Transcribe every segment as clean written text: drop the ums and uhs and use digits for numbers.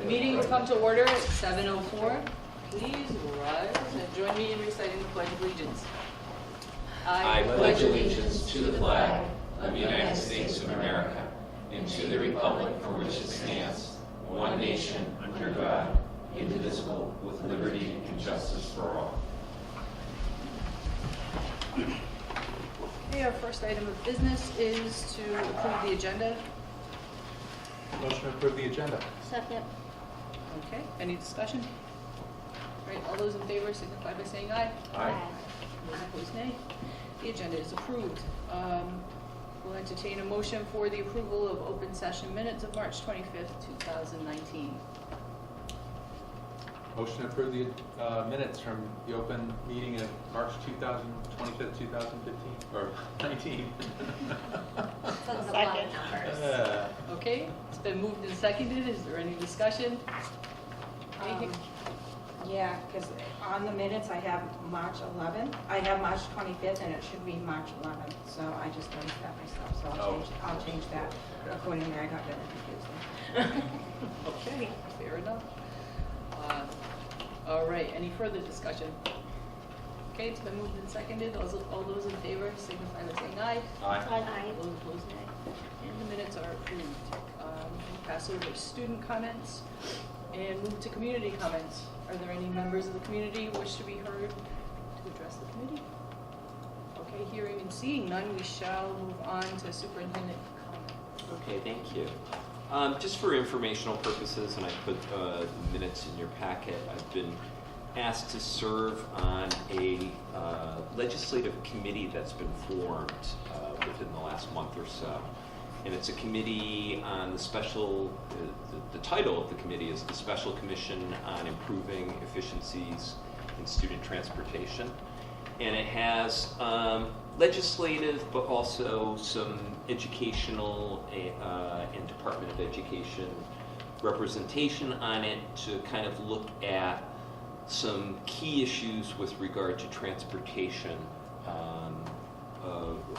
Meeting will come to order at 7:04. Please rise and join me in reciting the Pledge of Allegiance. I pledge allegiance to the flag of the United States of America and to the republic for which it stands, one nation, under God, indivisible, with liberty and justice for all. Okay, our first item of business is to approve the agenda. Motion to approve the agenda. Second. Okay, any discussion? All right, all those in favor signify by saying aye. Aye. Those opposed, nay. The agenda is approved. We'll entertain a motion for the approval of open session minutes of March 25th, 2019. Motion to approve the minutes from the open meeting of March 25th, 2015, or 19. Second. Okay, it's been moved and seconded. Is there any discussion? Anything? Yeah, because on the minutes, I have March 11th. I have March 25th, and it should be March 11th, so I just noticed that myself, so I'll change that accordingly. I got very confused. Okay, fair enough. All right, any further discussion? Okay, it's been moved and seconded. All those in favor signify by saying aye. Aye. Those opposed, nay. And the minutes are approved. We'll pass over to student comments and move to community comments. Are there any members of the community who wish to be heard to address the committee? Okay, hearing and seeing none, we shall move on to superintendent comments. Okay, thank you. Just for informational purposes, and I put the minutes in your packet, I've been asked to serve on a legislative committee that's been formed within the last month or so. And it's a committee on the special, the title of the committee is the Special Commission on Improving Efficiencies in Student Transportation. And it has legislative, but also some educational and Department of Education representation on it to kind of look at some key issues with regard to transportation,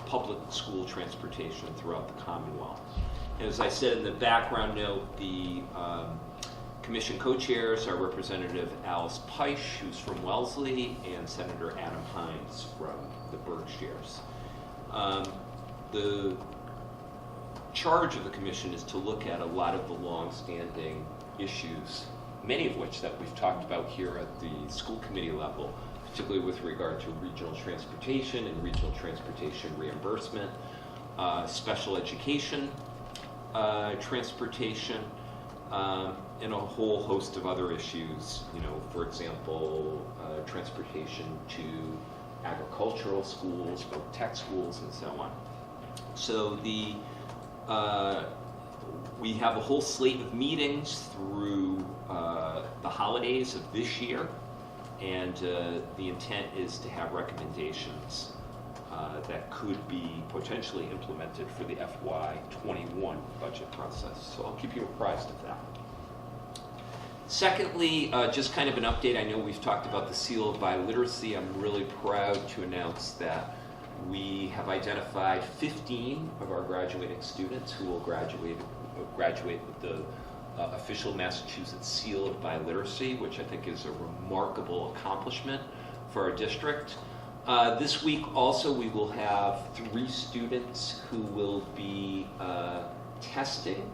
public school transportation throughout the Commonwealth. And as I said in the background note, the Commission co-chairs are Representative Alice Peisch, who's from Wellesley, and Senator Adam Hines from the Berkshires. The charge of the Commission is to look at a lot of the long-standing issues, many of which that we've talked about here at the school committee level, particularly with regard to regional transportation and regional transportation reimbursement, special education transportation, and a whole host of other issues, for example, transportation to agricultural schools, or tech schools, and so on. So we have a whole slate of meetings through the holidays of this year, and the intent is to have recommendations that could be potentially implemented for the FY21 budget process. So I'll keep you apprised of that. Secondly, just kind of an update. I know we've talked about the Seal of Biliteracy. I'm really proud to announce that we have identified 15 of our graduating students who will graduate with the official Massachusetts Seal of Biliteracy, which I think is a remarkable accomplishment for our district. This week also we will have 3 students who will be testing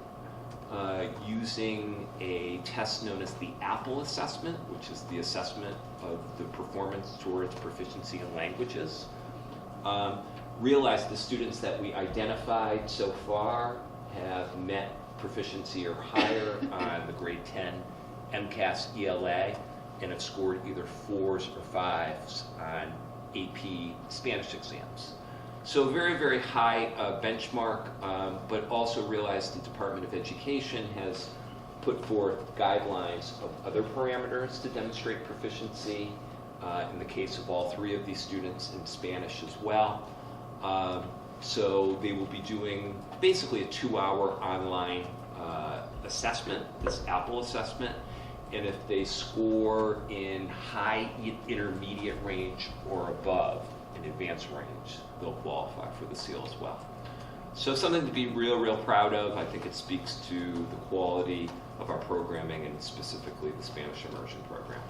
using a test known as the Apple assessment, which is the assessment of the performance towards proficiency in languages. Realize the students that we identified so far have met proficiency or higher on the grade 10 MCAS ELA and have scored either 4s or 5s on AP Spanish exams. So very, very high benchmark, but also realize the Department of Education has put forth guidelines of other parameters to demonstrate proficiency, in the case of all 3 of these students in Spanish as well. So they will be doing basically a 2-hour online assessment, this Apple assessment, and if they score in high intermediate range or above in advanced range, they'll qualify for the seal as well. So something to be real proud of. I think it speaks to the quality of our programming, and specifically the Spanish immersion program.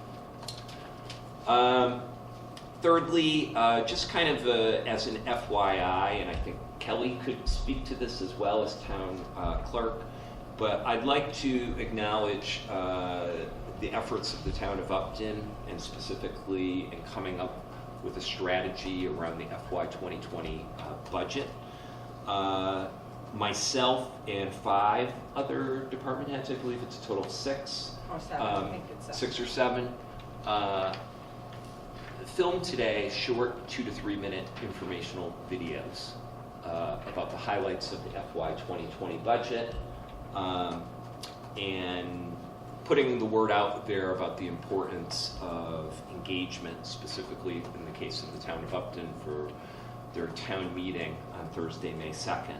Thirdly, just kind of as an FYI, and I think Kelly could speak to this as well as town clerk, but I'd like to acknowledge the efforts of the town of Upton, and specifically in coming up with a strategy around the FY 2020 budget. Myself and 5 other department heads, I believe it's a total of 6. Or 7, I think it's 6 or 7. Filmed today short 2 to 3 minute informational videos about the highlights of the FY 2020 budget, and putting the word out there about the importance of engagement, specifically in the case of the town of Upton for their town meeting on Thursday, May 2nd.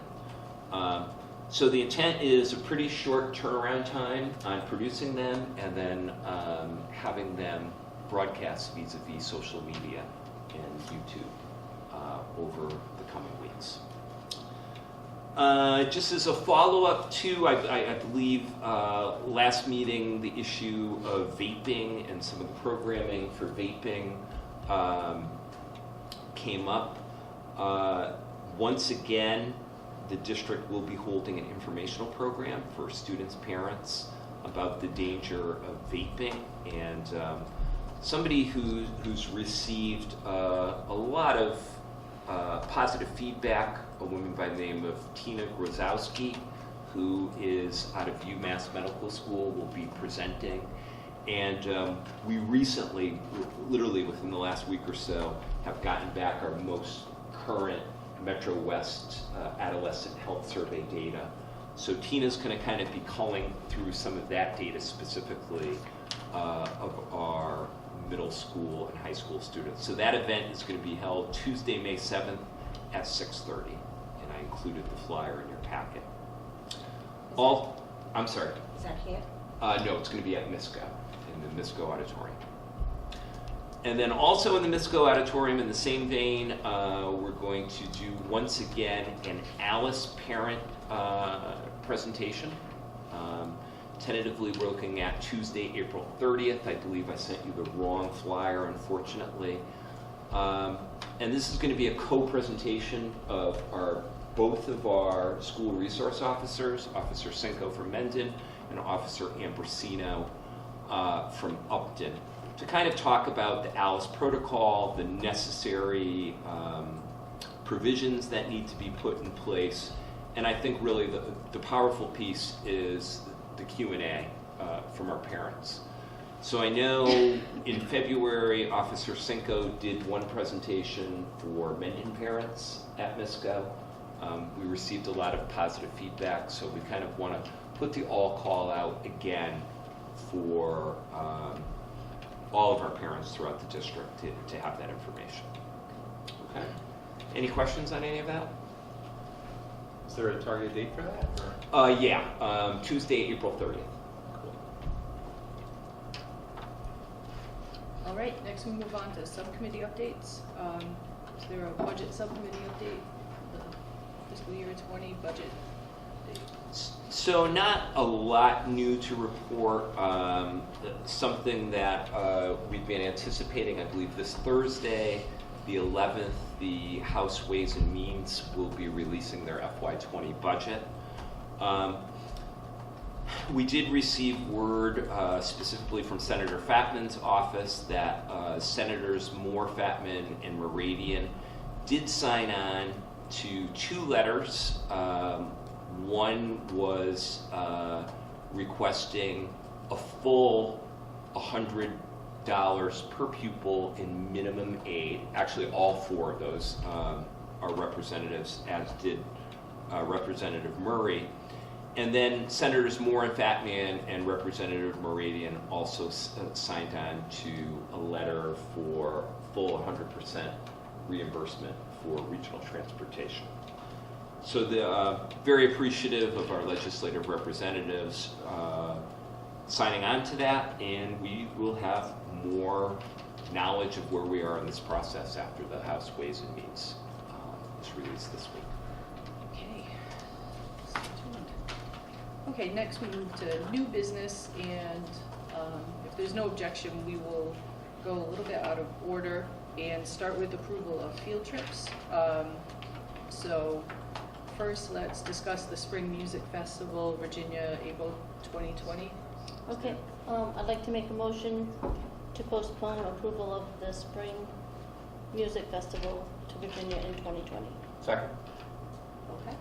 So the intent is a pretty short turnaround time on producing them, and then having them broadcast vis-a-vis social media and YouTube over the coming weeks. Just as a follow-up to, I believe, last meeting, the issue of vaping and some of the programming for vaping came up. Once again, the district will be holding an informational program for students, parents about the danger of vaping, and somebody who's received a lot of positive feedback, a woman by the name of Tina Grozowski, who is out of UMass Medical School, will be presenting. And we recently, literally within the last week or so, have gotten back our most current Metro West adolescent health survey data. So Tina's going to kind of be culling through some of that data specifically of our middle school and high school students. So that event is going to be held Tuesday, May 7th at 6:30, and I included the flyer in your packet. I'm sorry. Is that here? No, it's going to be at MISCO, in the MISCO auditorium. And then also in the MISCO auditorium, in the same vein, we're going to do once again an Alice parent presentation. Tentatively we're looking at Tuesday, April 30th. I believe I sent you the wrong flyer, unfortunately. And this is going to be a co-presentation of both of our school resource officers, Officer Cinco from Mendon and Officer Ambrosino from Upton, to kind of talk about the ALICE protocol, the necessary provisions that need to be put in place. And I think really the powerful piece is the Q&A from our parents. So I know in February, Officer Cinco did one presentation for Mendon parents at MISCO. We received a lot of positive feedback, so we kind of want to put the all call out again for all of our parents throughout the district to have that information. Okay. Any questions on any of that? Is there a target date for that? Yeah, Tuesday, April 30th. All right, next we move on to subcommittee updates. Is there a budget subcommittee update? The fiscal year 20 budget update? So not a lot new to report. Something that we've been anticipating, I believe this Thursday, the 11th, the House Ways and Means will be releasing their FY20 budget. We did receive word specifically from Senator Fatman's office that Senators Moore, Fatman, and Muradian did sign on to 2 letters. One was requesting a full $100 per pupil in minimum aid. Actually, all 4 of those are representatives, as did Representative Murray. And then Senators Moore and Fatman and Representative Muradian also signed on to a letter for full 100% reimbursement for regional transportation. So very appreciative of our legislative representatives signing on to that, and we will have more knowledge of where we are in this process after the House Ways and Means is released this week. Okay. Stay tuned. Okay, next we move to new business, and if there's no objection, we will go a little bit out of order and start with approval of field trips. So first, let's discuss the Spring Music Festival, Virginia, April 2020. Okay, I'd like to make a motion to postpone approval of the Spring Music Festival to Virginia in 2020. Second. Okay.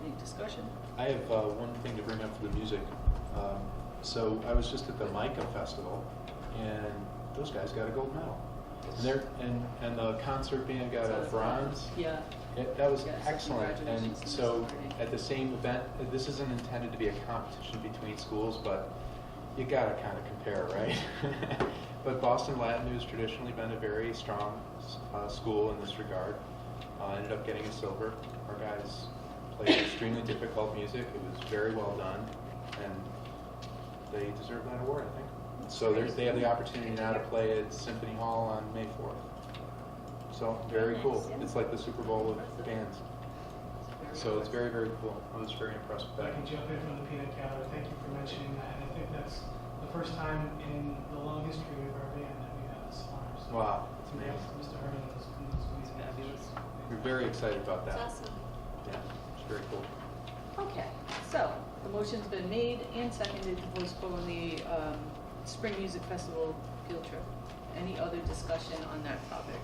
Any discussion? I have one thing to bring up for the music. So I was just at the Micah Festival, and those guys got a gold medal. And the concert band got a bronze. Yeah. That was Yes, excellent. And congratulations. so at the same event, this isn't intended to be a competition between schools, but you gotta kind of compare, right? But Boston Latin has traditionally been a very strong school in this regard. Ended up getting a silver. Our guys played extremely difficult music. It was very well done, and they deserve that award, I think. So they have the opportunity now to play at Symphony Hall on May 4th. So very cool. Nice, yeah. It's like the Super Bowl of bands. So it's very, very cool. I was very impressed with I that. can jump in from the peanut gallery. Thank you for mentioning that. And I think that's the first time in the long history of our band that we've had this honor. So Wow, it's yeah, amazing. Mr. Herman and those amazing. Fabulous. We're very excited about that. That's awesome. Yeah, it's very cool. Okay, so the motion's been made and seconded to postpone the Spring Music Festival field trip. Any other discussion on that topic?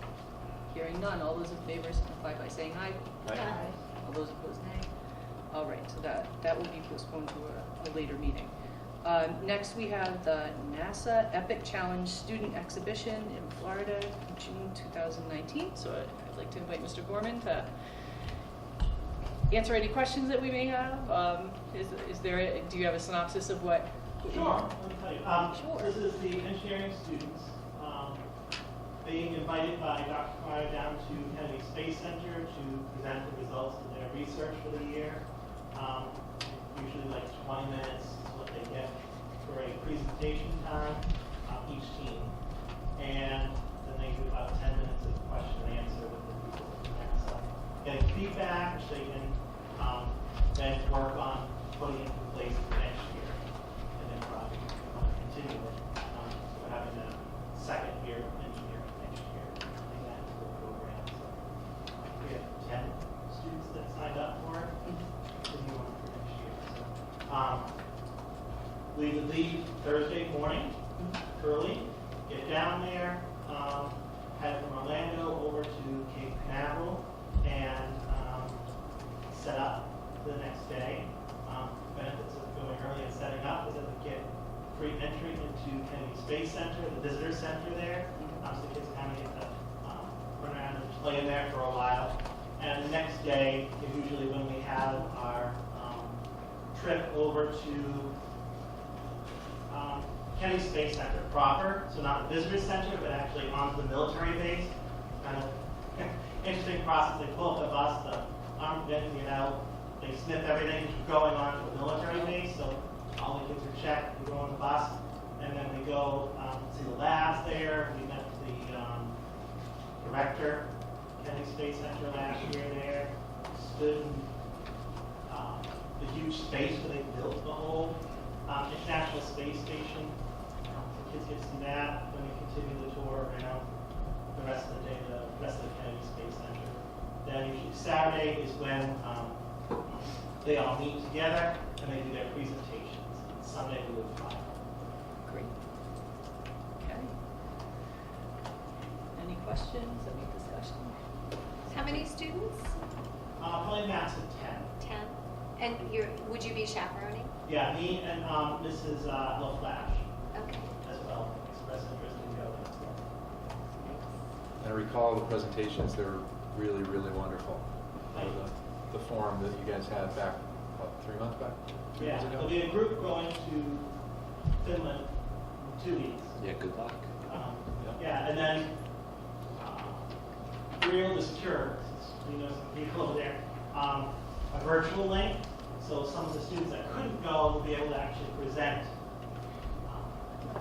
Hearing none, all those in favor signify by saying aye. Aye. All those opposed, nay. All right, so that will be postponed to a later meeting. Next, we have the NASA Epic Challenge Student Exhibition in Florida, June 2019. So I'd like to invite Mr. Gorman to answer any questions that we may have. Do you have a synopsis of what? Sure, let me tell you. Sure. This is the engineering students being invited by Dr. Pryor down to Kennedy Space Center to present the results of their research for the year. Usually like 20 minutes is what they get for a presentation time, each team. And then they do about 10 minutes of question and answer with the people from NASA. Getting feedback, which they can then work on putting into place for next year. And then probably continue it. So we're having a second year of engineering next year, putting that into the program. So we have 10 students that signed up for it. Continue on for next year. So we would leave Thursday morning early, get down there, head from Orlando over to Cape Canaveral, and set up the next day. Benefits of going early and setting up is that we get free entry into Kennedy Space Center, the visitor center there. So the kids kind of get to run around and play in there for a while. And the next day is usually when we have our trip over to Kennedy Space Center proper, so not the visitor center, but actually onto the military base. Kind of interesting process. They pull up the bus, the armed men get out, they sniff everything going on to the military base, so all the kids are checked, we go on the bus, and then we go see the labs there. We met the director, Kennedy Space Center last year there, stood in the huge space where they built the whole International Space Station. The kids get to see that, then we continue the tour around the rest of the day, the rest of the Kennedy Space Center. Then usually Saturday is when they all meet together and they do their presentations. Sunday we would fly. Great. Okay. Any questions, any discussion? How many students? Probably max of 10. 10. And would you be chaperoning? Yeah, me and Mrs. Lil Flash Okay. as well expressed interest in going as well. And I recall the presentations, they were really, really wonderful. Thank you. The forum that you guys had back, what, 3 months back? 3 Yeah, months ago? there'll be a group going to Finland in 2 weeks. Yeah, good luck. Yeah, and then Real to Secure, you know some people over there, a virtual link. So some of the students that couldn't go will be able to actually present,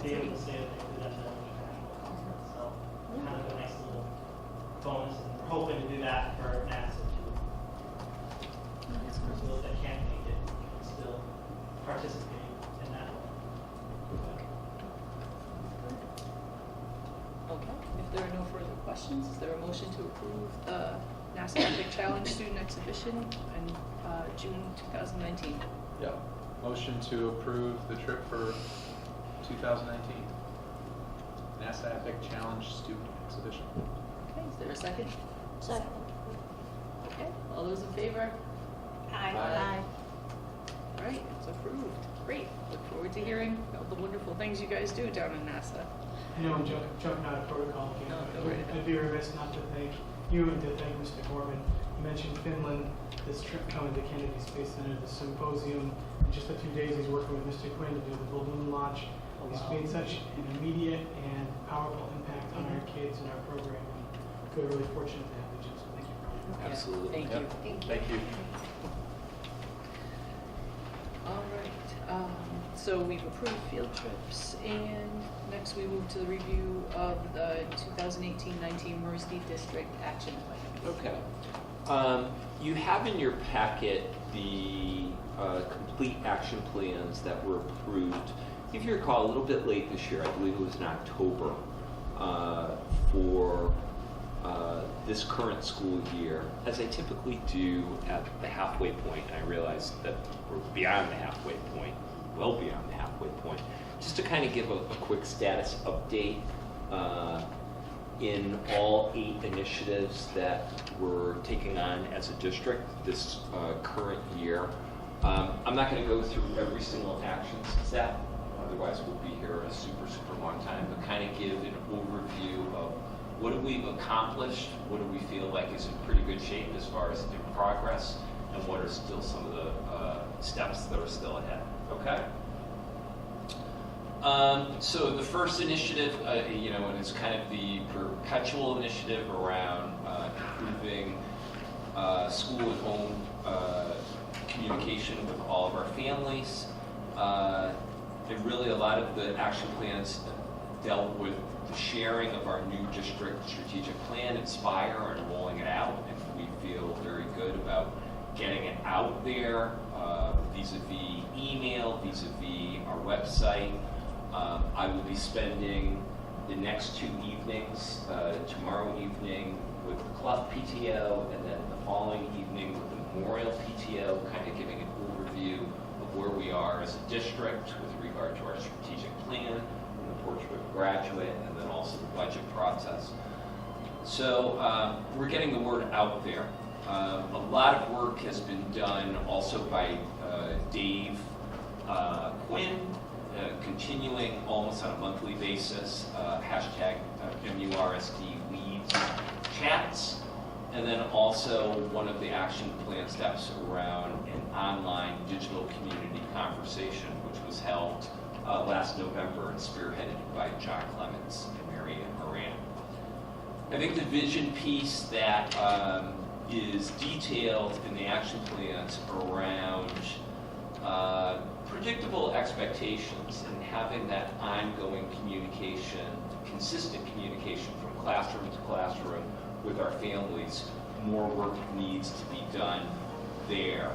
be able to say that they presented at the international conference. So kind of a nice little bonus, and we're hoping to do that for NASA too. For those that can't make it, can still participating in that. Okay, if there are no further questions, is there a motion to approve the NASA Epic Challenge Student Exhibition in June 2019? Yep. Motion to approve the trip for 2019. NASA Epic Challenge Student Exhibition. Okay, is there a second? Second. Okay, all those in favor? Aye. All right, it's approved. Great. Look forward to hearing all the wonderful things you guys do down in NASA. I know I'm jumping out of protocol again, No, but go right ahead. I'd be remiss not to thank you and to thank Mr. Corbin. You mentioned Finland, this trip coming to Kennedy Space Center, the symposium. In just a few days, he's working with Mr. Quinn to do the balloon launch. Oh, He's wow. made such an immediate and powerful impact on our kids and our program. And we're really fortunate to have you, Jim, so thank you for all your Yeah, Absolutely. Thank Yep. you. Thank you. All right, so we've approved field trips, and next we move to the review of the 2018-19 Mersey District Action Plan. Okay. You have in your packet the complete action plans that were approved. If you recall, a little bit late this year, I believe it was in October, for this current school year, as I typically do at the halfway point. I realize that we're beyond the halfway point, well beyond the halfway point, just to kind of give a quick status update in all 8 initiatives that we're taking on as a district this current year. I'm not going to go through every single action step, otherwise we'll be here a super long time, but kind of give an overview of what have we accomplished, what do we feel like is in pretty good shape as far as in progress, and what are still some of the steps that are still ahead, okay? So the first initiative, and it's kind of the perpetual initiative around improving school and home communication with all of our families. And really a lot of the action plans dealt with the sharing of our new district strategic plan, Inspire, and rolling it out. And we feel very good about getting it out there, vis-a-vis email, vis-a-vis our website. I will be spending the next 2 evenings, tomorrow evening with the club PTO, and then the following evening with the Memorial PTO, kind of giving an overview of where we are as a district with regard to our strategic plan, and the portrait of graduate, and then also the budget process. So we're getting the word out there. A lot of work has been done also by Dave Quinn, continuing almost on a monthly basis, hashtag MURSD leads chats, and then also one of the action plan steps around an online digital community conversation, which was held last November and spearheaded by John Clements and Mary Ann Moran. I think the vision piece that is detailed in the action plans around predictable expectations and having that ongoing communication, consistent communication from classroom to classroom with our families. More work needs to be done there.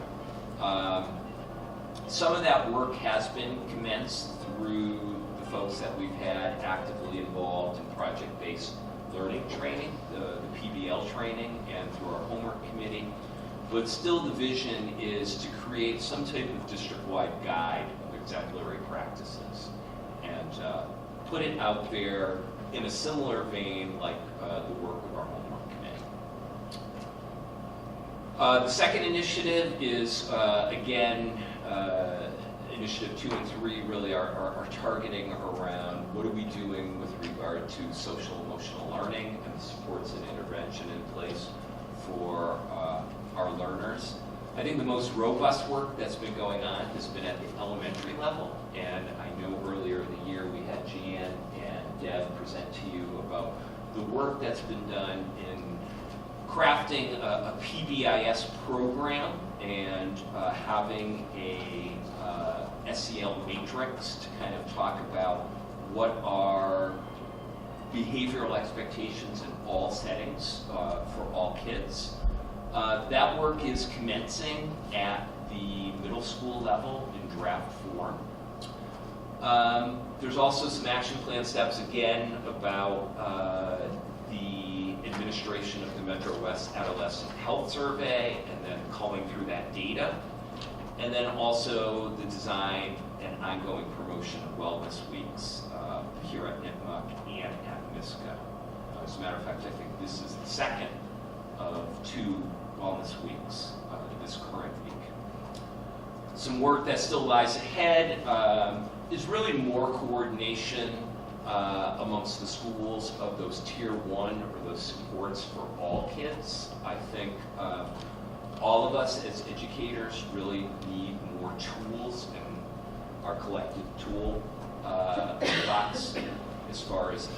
Some of that work has been commenced through the folks that we've had actively involved in project-based learning training, the PBL training, and through our homework committee. But still the vision is to create some type of district-wide guide of exemplary practices and put it out there in a similar vein like the work of our homework committee. The second initiative is, again, initiative 2 and 3 really are targeting around what are we doing with regard to social emotional learning and the supports and intervention in place for our learners. I think the most robust work that's been going on has been at the elementary level, and I know earlier in the year we had Jan and Deb present to you about the work that's been done in crafting a PBIS program and having a SEL matrix to kind of talk about what are behavioral expectations in all settings for all kids. That work is commencing at the middle school level in draft form. There's also some action plan steps, again, about the administration of the Metro West Adolescent Health Survey, and then calling through that data. And then also the design and ongoing promotion of wellness weeks here at NIPMUC and at MISCO. As a matter of fact, I think this is the second of 2 wellness weeks this current week. Some work that still lies ahead is really more coordination amongst the schools of those tier 1 or those supports for all kids. I think all of us as educators really need more tools in our collective tool box as far as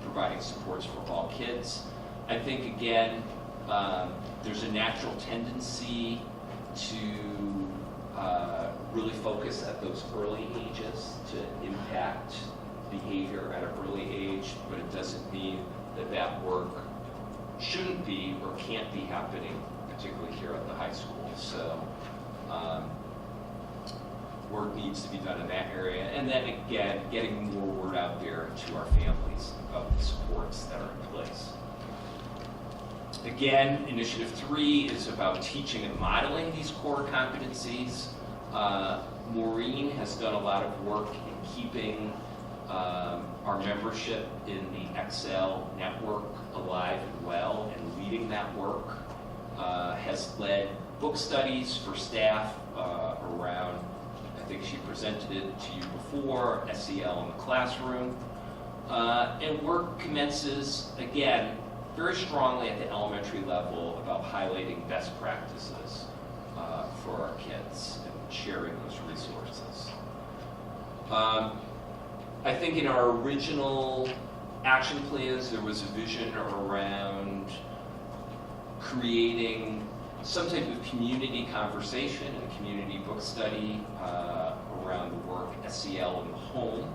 providing supports for all kids. I think, again, there's a natural tendency to really focus at those early ages to impact behavior at an early age, but it doesn't mean that that work shouldn't be or can't be happening, particularly here at the high school. So work needs to be done in that area. And then again, getting more word out there to our families about the supports that are in place. Again, Initiative 3 is about teaching and modeling these core competencies. Maureen has done a lot of work in keeping our membership in the Excel network alive and well, and leading that work. Has led book studies for staff around, I think she presented it to you before, SEL in the classroom. And work commences, again, very strongly at the elementary level about highlighting best practices for our kids and sharing those resources. I think in our original action plans, there was a vision around creating some type of community conversation and community book study around the work SEL in the home.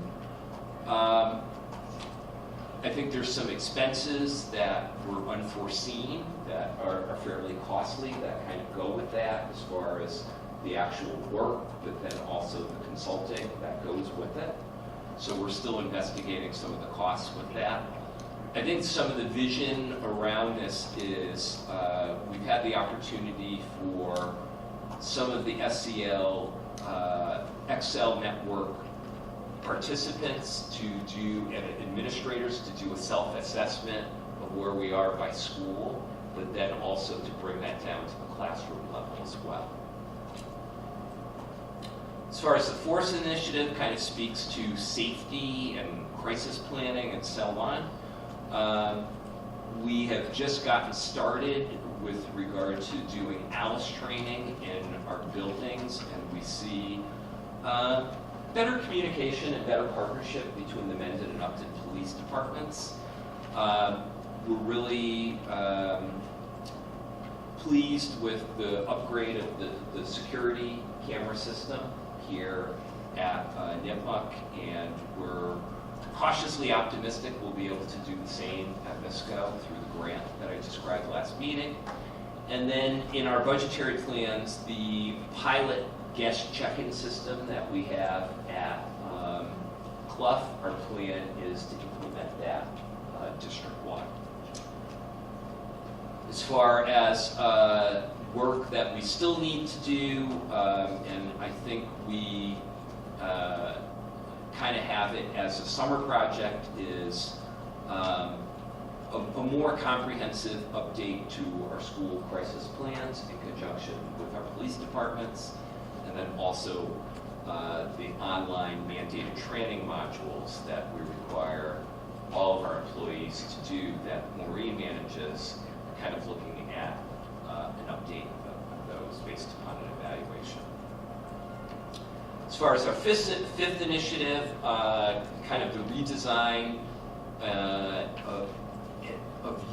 I think there's some expenses that were unforeseen that are fairly costly that kind of go with that as far as the actual work, but then also the consulting that goes with it. So we're still investigating some of the costs with that. I think some of the vision around this is we've had the opportunity for some of the SEL Excel network participants to do, and administrators to do a self-assessment of where we are by school, but then also to bring that down to the classroom level as well. As far as the FORCE initiative, kind of speaks to safety and crisis planning and so on. We have just gotten started with regard to doing ALICE training in our buildings, and we see better communication and better partnership between the Mendon and Upton police departments. We're really pleased with the upgrade of the security camera system here at NIPMUC, and we're cautiously optimistic we'll be able to do the same at MISCO through the grant that I described last meeting. And then in our budgetary plans, the pilot guest check-in system that we have at Clough, our plan is to implement that district-wide. As far as work that we still need to do, and I think we kind of have it as a summer project, is a more comprehensive update to our school crisis plans in conjunction with our police departments, and then also the online mandated training modules that we require all of our employees to do that Maureen manages, kind of looking at an update of those based upon an evaluation. As far as our fifth initiative, kind of the redesign of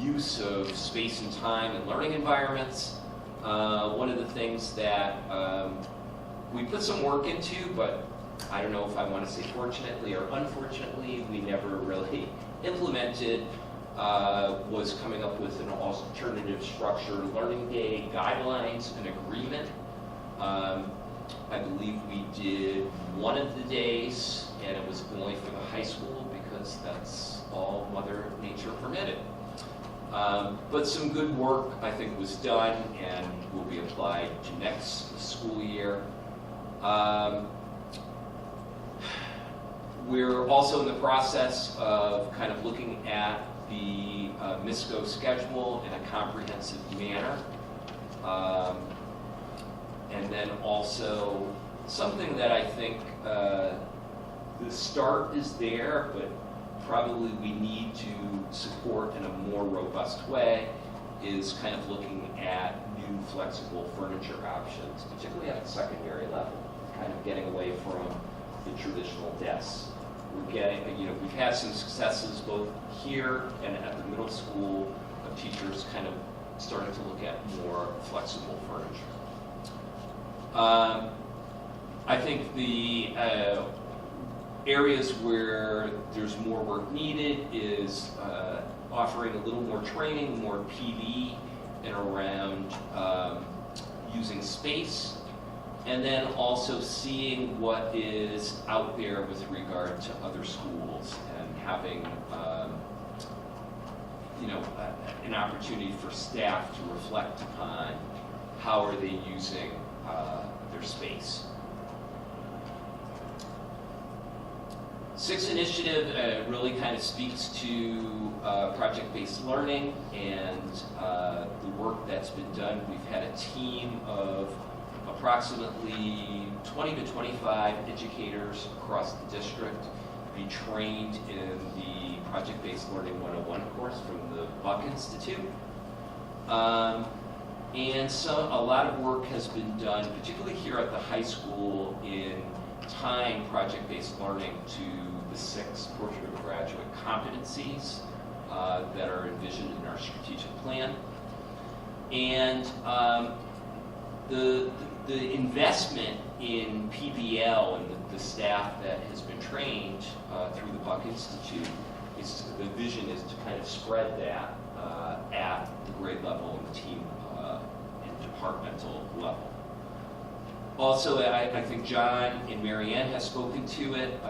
use of space and time and learning environments. One of the things that we put some work into, but I don't know if I want to say fortunately or unfortunately, we never really implemented, was coming up with an alternative structured learning day guidelines and agreement I believe we did one of the days, and it was only for the high school because that's all Mother Nature permitted. But some good work, I think, was done and will be applied to next school year. We're also in the process of kind of looking at the MISCO schedule in a comprehensive manner. And then also something that I think the start is there, but probably we need to support in a more robust way, is kind of looking at new flexible furniture options, particularly at the secondary level, kind of getting away from the traditional desks. We're getting, we've had some successes both here and at the middle school of teachers kind of starting to look at more flexible furniture. I think the areas where there's more work needed is offering a little more training, more PD, and around using space, and then also seeing what is out there with regard to other schools and having an opportunity for staff to reflect upon how are they using their space. Sixth initiative really kind of speaks to project-based learning and the work that's been done. We've had a team of approximately 20 to 25 educators across the district be trained in the Project-Based Learning 101 course from the Buck Institute. And so a lot of work has been done, particularly here at the high school, in tying project-based learning to the 6 portrait of graduate competencies that are envisioned in our strategic plan. And the investment in PBL and the staff that has been trained through the Buck Institute, the vision is to kind of spread that at the grade level and the team and departmental level. Also, I think John and Marianne have spoken to it.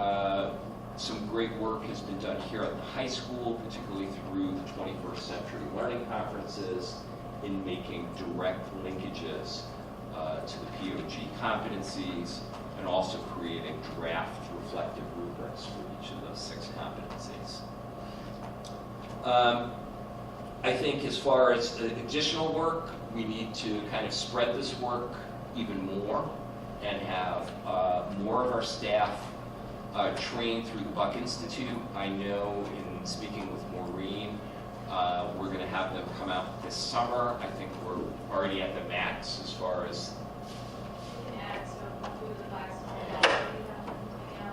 Some great work has been done here at the high school, particularly through the 21st Century Learning Conferences, in making direct linkages to the POG competencies, and also creating draft reflective rubrics for each of those 6 competencies. I think as far as additional work, we need to kind of spread this work even more and have more of our staff trained through the Buck Institute. I know in speaking with Maureen, we're going to have them come out this summer. I think we're already at the max as far as. We can add some through the class.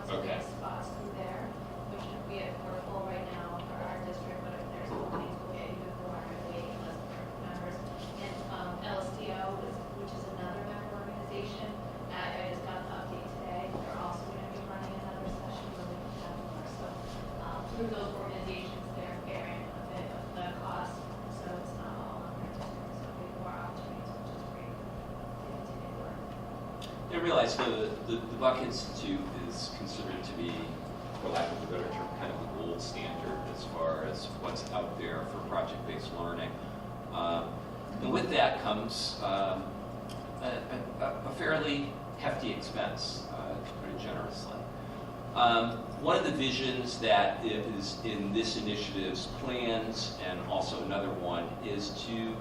Okay. Spots through there, which we're full right now for our district, but if there's openings, we'll get even more of the waiting list for members. And LSTO, which is another member organization, I just got an update today. They're also going to be running another session where we can have more. So through those organizations, they're bearing a bit of the cost, so it's not all on their district. So we have more opportunities, which is great. To work. I realize the Buck Institute is considered to be, for lack of a better term, kind of the gold standard as far as what's out there for project-based learning. And with that comes a fairly hefty expense, to put it generously. One of the visions that is in this initiative's plans, and also another one, is to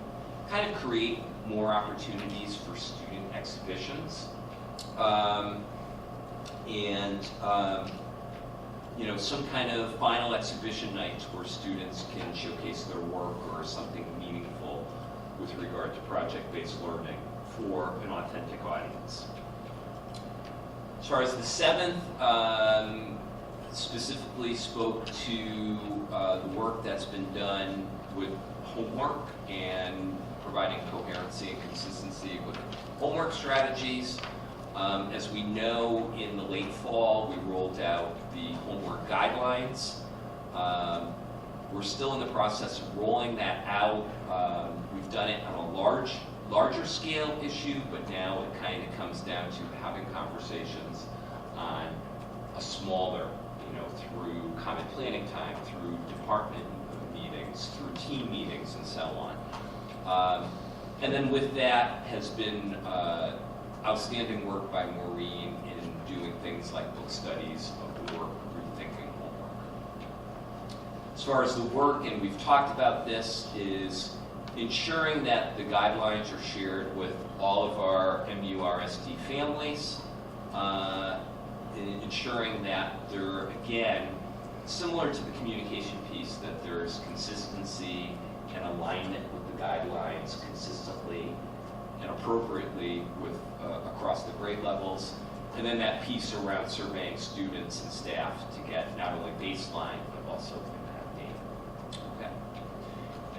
kind of create more opportunities for student exhibitions. Some kind of final exhibition nights where students can showcase their work or something meaningful with regard to project-based learning for an authentic audience. As far as the 7th, specifically spoke to the work that's been done with homework and providing coherency and consistency with homework strategies. As we know, in the late fall, we rolled out the homework guidelines. We're still in the process of rolling that out. We've done it on a large larger scale issue, but now it kind of comes down to having conversations on a smaller, through common planning time, through department meetings, through team meetings, and so on. And then with that has been outstanding work by Maureen in doing things like book studies of the work, rethinking homework. As far as the work, and we've talked about this, is ensuring that the guidelines are shared with all of our MURSD families, ensuring that they're, again, similar to the communication piece, that there's consistency and alignment with the guidelines consistently and appropriately with across the grade levels. And then that piece around surveying students and staff to get not only baseline, but also impact data. Okay.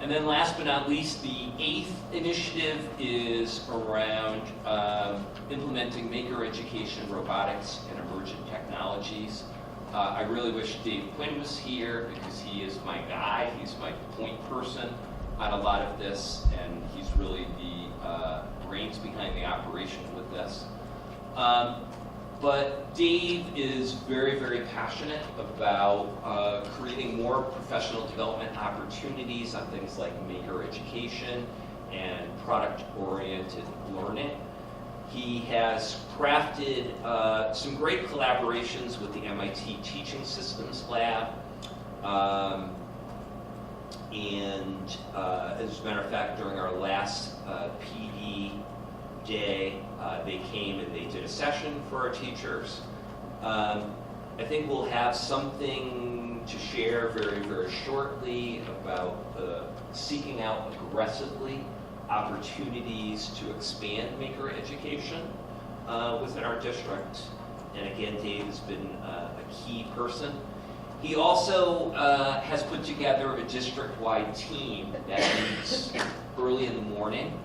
And then last but not least, the 8th initiative is around implementing maker education, robotics, and emergent technologies. I really wish Dave Quinn was here because he is my guy. He's my point person on a lot of this, and he's really the brains behind the operation with this. But Dave is very, very passionate about creating more professional development opportunities on things like maker education and product-oriented learning. He has crafted some great collaborations with the MIT Teaching Systems Lab. And as a matter of fact, during our last PD day, they came and they did a session for our teachers. I think we'll have something to share very, very shortly about seeking out aggressively opportunities to expand maker education within our district. And again, Dave has been a key person. He also has put together a district-wide team that meets early in the morning,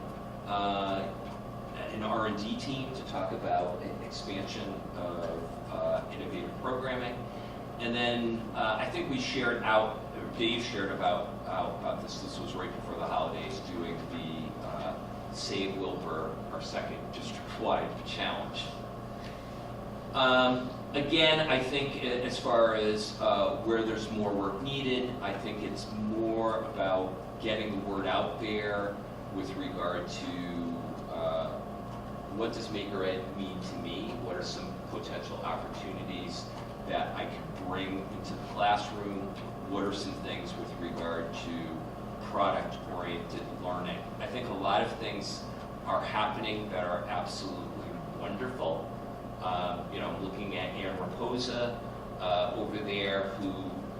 an R&D team to talk about expansion of innovative programming. And then I think we shared out, or Dave shared about this was right before the holidays, doing the Save Wilbur, our second district-wide challenge. Again, I think as far as where there's more work needed, I think it's more about getting the word out there with regard to what does Maker Ed mean to me? What are some potential opportunities that I can bring into the classroom? What are some things with regard to product-oriented learning? I think a lot of things are happening that are absolutely wonderful. Looking at Ann Raposa over there, who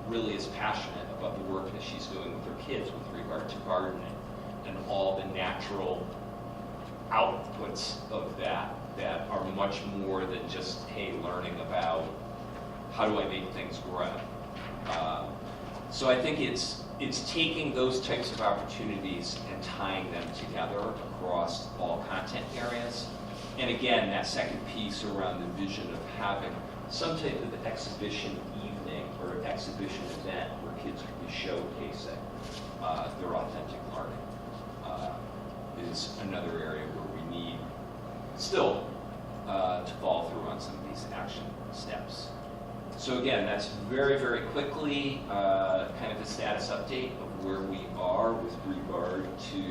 really is passionate about the work that she's doing with her kids with regard to gardening and all the natural outputs of that are much more than just, hey, learning about how do I make things grow. So I think it's taking those types of opportunities and tying them together across all content areas. And again, that second piece around the vision of having some type of exhibition evening or exhibition event where kids can be showcasing their authentic learning is another area where we need still to follow through on some of these action steps. So again, that's very, very quickly kind of a status update of where we are with regard to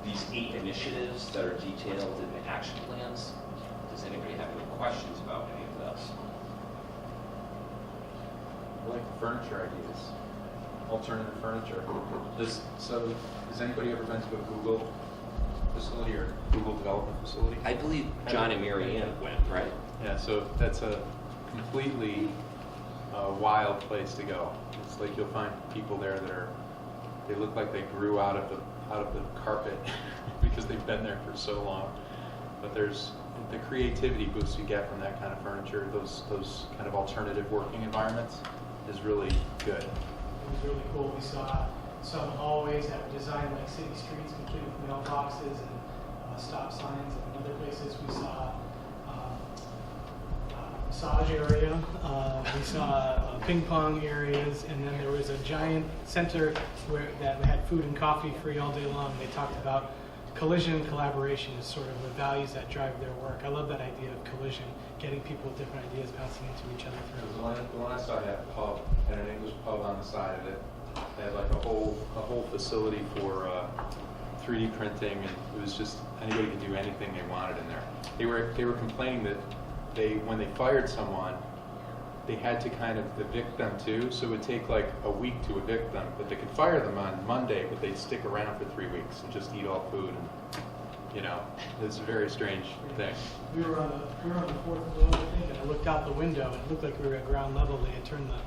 these 8 initiatives that are detailed in the action plans. Does anybody have any questions about any of this? I like the furniture ideas, alternative furniture. Has anybody ever been to a Google facility or Google development facility? I believe John and Mary Ann went, right? Yeah, so that's a completely wild place to go. It's like you'll find people there that they look like they grew out of the carpet because they've been there for so long. But there's the creativity boost you get from that kind of furniture, those kind of alternative working environments, is really good. It was really cool. We saw some hallways that were designed like city streets, complete with mailboxes and stop signs. And in other places we saw massage area. We saw ping pong areas, and then there was a giant center that had food and coffee free all day long. They talked about collision and collaboration as sort of the values that drive their work. I love that idea of collision, getting people with different ideas bouncing into each other The through. one I saw had a pub, and an English pub on the side of it. They had like a whole facility for 3D printing, and it was just anybody could do anything they wanted in there. They were complaining that when they fired someone, they had to kind of evict them too, so it would take like a week to evict them, but they could fire them on Monday, but they'd stick around for 3 weeks and just eat all food, and it's a very strange thing. We were on the fourth floor, I think, and I looked out the window, and it looked like we were at ground level. They had turned the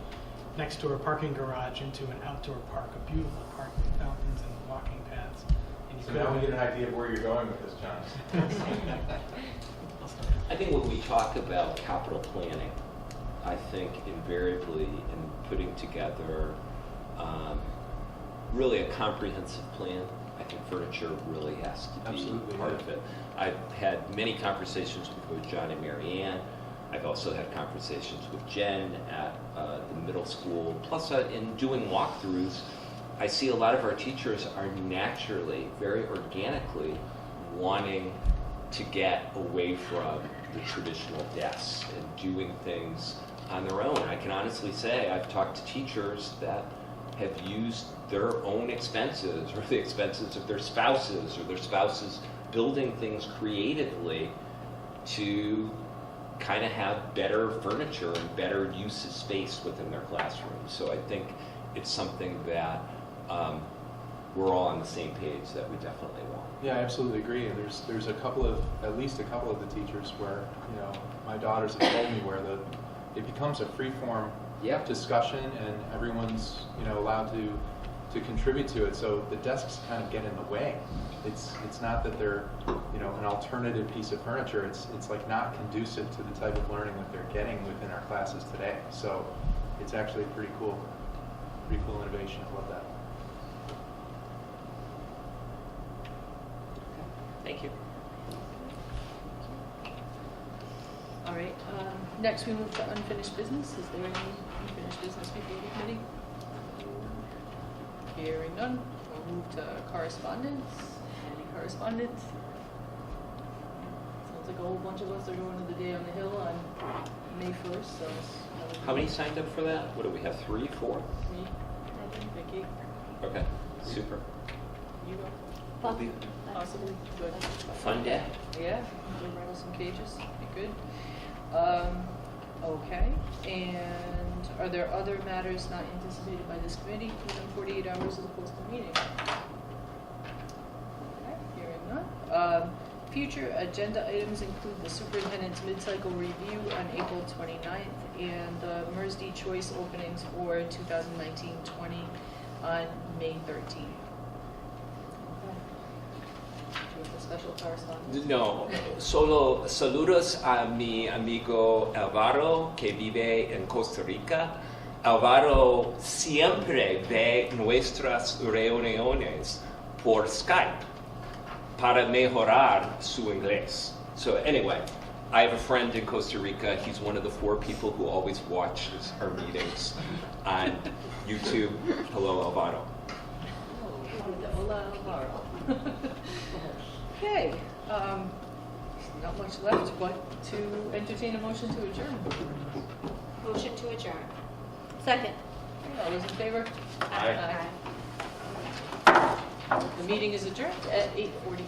next door parking garage into an outdoor park, a beautiful park with fountains and walking paths. And you So could now we have get an idea of where you're going with this, John. I think when we talk about capital planning, I think invariably in putting together really a comprehensive plan, I think furniture really has to be Absolutely, part yeah. of it. I've had many conversations with both John and Mary Ann. I've also had conversations with Jen at the middle school. Plus, in doing walkthroughs, I see a lot of our teachers are naturally, very organically, wanting to get away from the traditional desks and doing things on their own. I can honestly say I've talked to teachers that have used their own expenses or the expenses of their spouses or their spouses building things creatively to kind of have better furniture and better use of space within their classroom. So I think it's something that we're all on the same page that we definitely want. Yeah, I absolutely agree. And there's at least a couple of the teachers where, my daughters have told me where it becomes a free-form discussion, and everyone's, allowed to contribute to it. So the desks kind of get in the way. It's not that they're, an alternative piece of furniture. It's like not conducive to the type of learning that they're getting within our classes today. So it's actually pretty cool innovation. I love that. Thank you. All right, next we move to unfinished business. Is there any unfinished business before the committee? Hearing none, we'll move to correspondence. Any correspondence? Sounds like a whole bunch of us are going to the Day on the Hill on May 1st, so. How many signed up for that? What do we have, 3, 4? Me, Robin, Vicki, Okay, super. you go. Possibly, good. Fun day. Yeah, we'll rattle some cages, be good. Okay, and are there other matters not anticipated by this committee within 48 hours of the posted meeting? Okay, hearing none. Future agenda items include the superintendent's mid-cycle review on April 29th and the MERSD choice openings for 2019-20 on May 13th. Special correspondence? No, solo saludos a mi amigo Alvaro que vive en Costa Rica. Alvaro siempre ve nuestras reuniones por Skype para mejorar su inglés. So anyway, I have a friend in Costa Rica. He's one of the 4 people who always watches our meetings on YouTube. Hello, Alvaro. Hola, Alvaro. Okay, not much left but to entertain a motion to adjourn. Motion to adjourn. Second. Okay, all those in favor? Aye. The meeting is adjourned at 8:43.